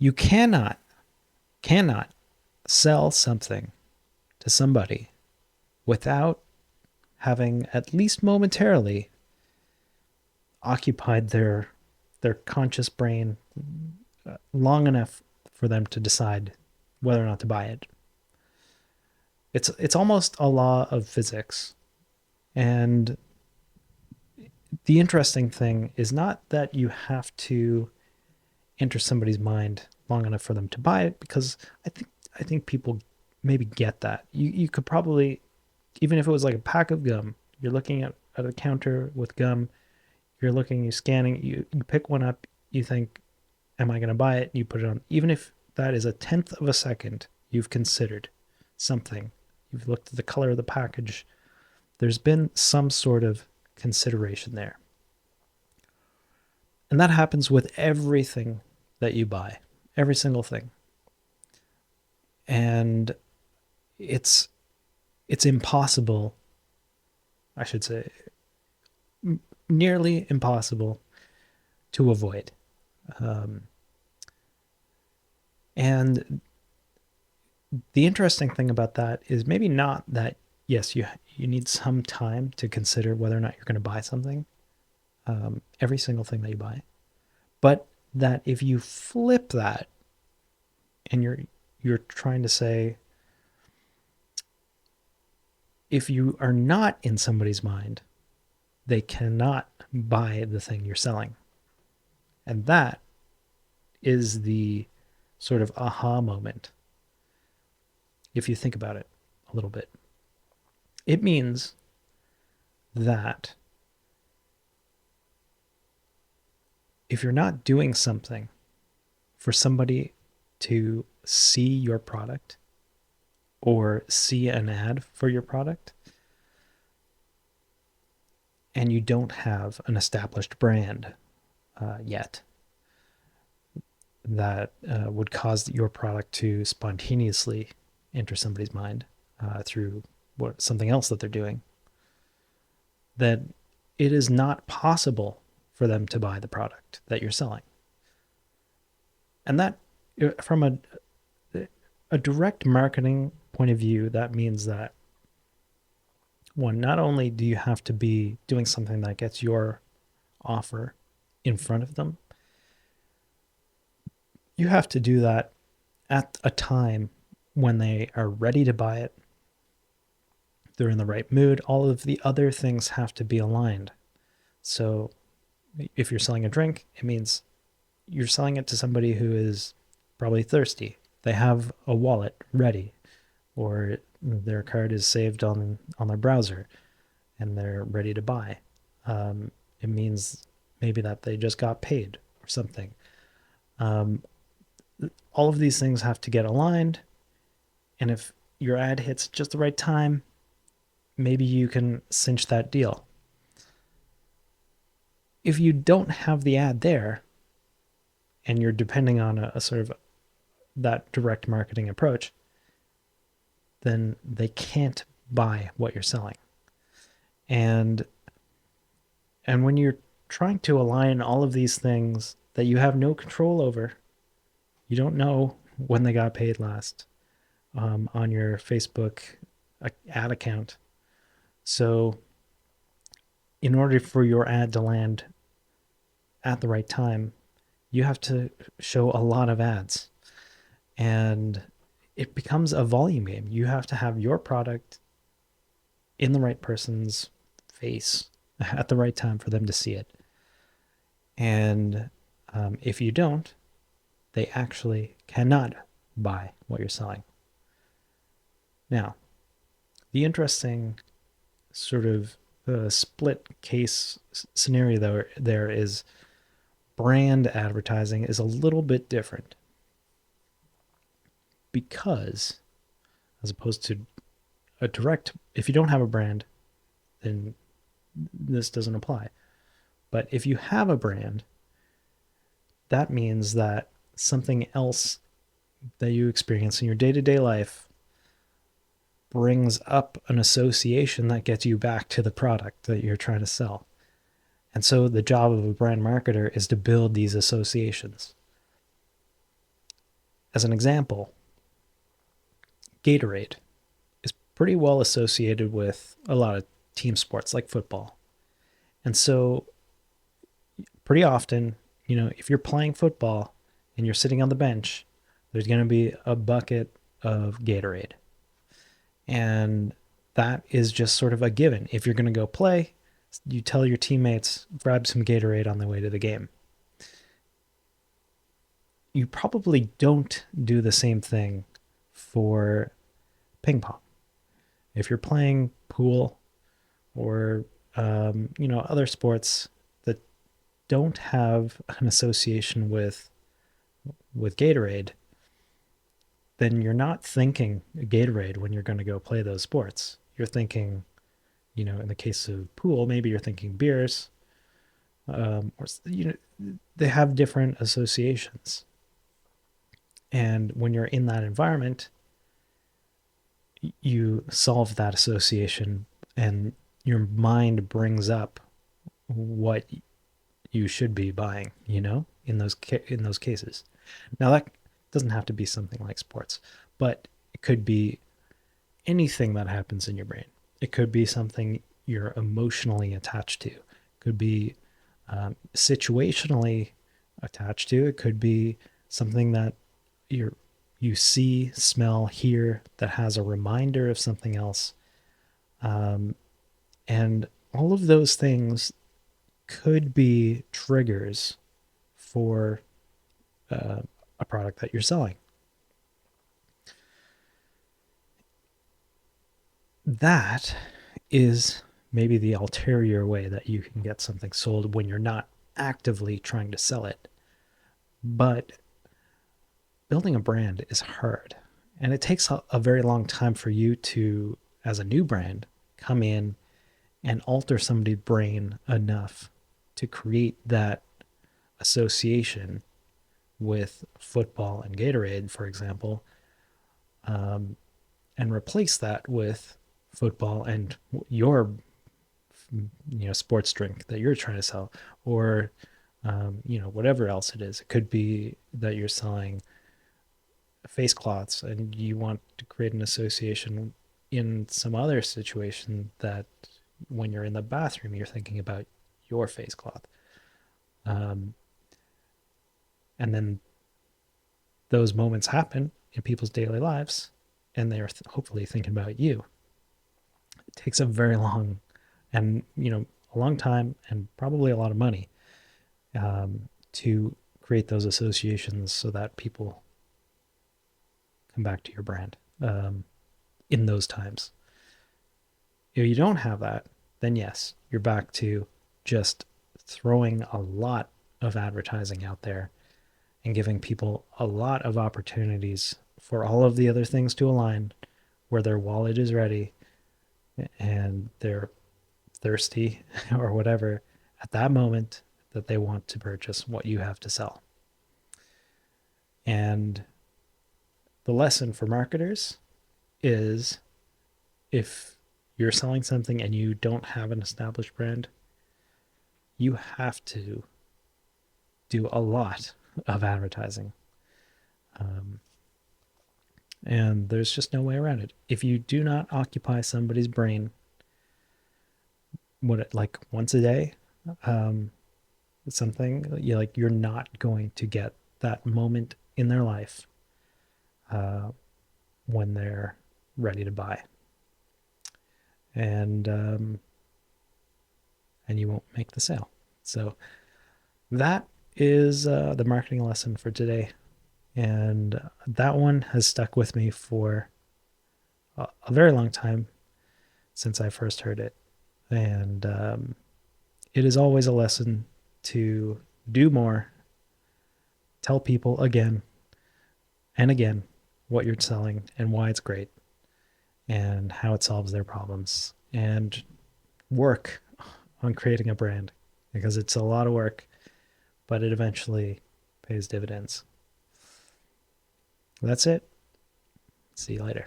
You cannot sell something to somebody without having at least momentarily occupied their conscious brain long enough for them to decide whether or not to buy it. It's almost a law of physics. And the interesting thing is not that you have to enter somebody's mind long enough for them to buy it, because I think people maybe get that. You could probably, even if it was like a pack of gum, you're looking at a counter with gum, you're scanning, you pick one up, you think, am I going to buy it? You put it on. Even if that is a tenth of a second, you've considered something. You've looked at the color of the package. There's been some sort of consideration there. And that happens with everything that you buy, every single thing. And it's impossible, I should say, nearly impossible to avoid. Um, and the interesting thing about that is maybe not that, yes, you need some time to consider whether or not you're going to buy something, every single thing that you buy, but that if you flip that and you're trying to say, if you are not in somebody's mind, they cannot buy the thing you're selling. And that is the sort of aha moment, if you think about it a little bit. It means that if you're not doing something for somebody to see your product or see an ad for your product, and you don't have an established brand yet that would cause your product to spontaneously enter somebody's mind through something else that they're doing, that it is not possible for them to buy the product that you're selling. And that, from a direct marketing point of view, that means that, one, not only do you have to be doing something that gets your offer in front of them, you have to do that at a time when they are ready to buy it. They're in the right mood. All of the other things have to be aligned. So if you're selling a drink, it means you're selling it to somebody who is probably thirsty. They have a wallet ready, or their card is saved on their browser and they're ready to buy. It means maybe that they just got paid or something. All of these things have to get aligned. And if your ad hits just the right time, maybe you can cinch that deal. If you don't have the ad there and you're depending on a sort of that direct marketing approach, then they can't buy what you're selling. And when you're trying to align all of these things that you have no control over, you don't know when they got paid last on your Facebook ad account. So in order for your ad to land at the right time, you have to show a lot of ads. And it becomes a volume game. You have to have your product in the right person's face at the right time for them to see it. And if you don't, they actually cannot buy what you're selling. Now, the interesting sort of split case scenario there is brand advertising is a little bit different, because as opposed to a direct, if you don't have a brand, then this doesn't apply. But if you have a brand, that means that something else that you experience in your day-to-day life brings up an association that gets you back to the product that you're trying to sell. And so the job of a brand marketer is to build these associations. as an example, Gatorade is pretty well associated with a lot of team sports like football. And so, pretty often, if you're playing football and you're sitting on the bench, there's going to be a bucket of Gatorade. And that is just sort of a given. If you're going to go play, you tell your teammates, grab some Gatorade on the way to the game. You probably don't do the same thing for ping pong. If you're playing pool or other sports that don't have an association with Gatorade, then you're not thinking Gatorade when you're going to go play those sports. You're thinking, in the case of pool, maybe you're thinking beers, or they have different associations. And when you're in that environment, you solve that association and your mind brings up what you should be buying, in those cases. Now that doesn't have to be something like sports, but it could be anything that happens in your brain. It could be something you're emotionally attached to. It could be situationally attached to. It could be something that you see, smell, hear that has a reminder of something else. And all of those things could be triggers for a product that you're selling. That is maybe the ulterior way that you can get something sold when you're not actively trying to sell it. But building a brand is hard, and it takes a very long time for you to, as a new brand, come in and alter somebody's brain enough to create that association with football and Gatorade, for example, and replace that with football and your sports drink that you're trying to sell, or whatever else it is. It could be that you're selling face cloths and you want to create an association in some other situation that when you're in the bathroom you're thinking about your face cloth, and then those moments happen in people's daily lives and they're hopefully thinking about you. It takes a very long and a long time and probably a lot of money to create those associations so that people come back to your brand in those times. If you don't have that, then yes, you're back to just throwing a lot of advertising out there and giving people a lot of opportunities for all of the other things to align, where their wallet is ready and they're thirsty or whatever at that moment that they want to purchase what you have to sell. And the lesson for marketers is, if you're selling something and you don't have an established brand, you have to do a lot of advertising. And there's just no way around it. If you do not occupy somebody's brain, like once a day, something you're not going to get that moment in their life when they're ready to buy, and you won't make the sale. So that is the marketing lesson for today, and that one has stuck with me for a very long time since I first heard it, and it is always a lesson to do more, tell people again and again what you're selling and why it's great and how it solves their problems, and work on creating a brand, because it's a lot of work, but it eventually pays dividends. That's it. See you later.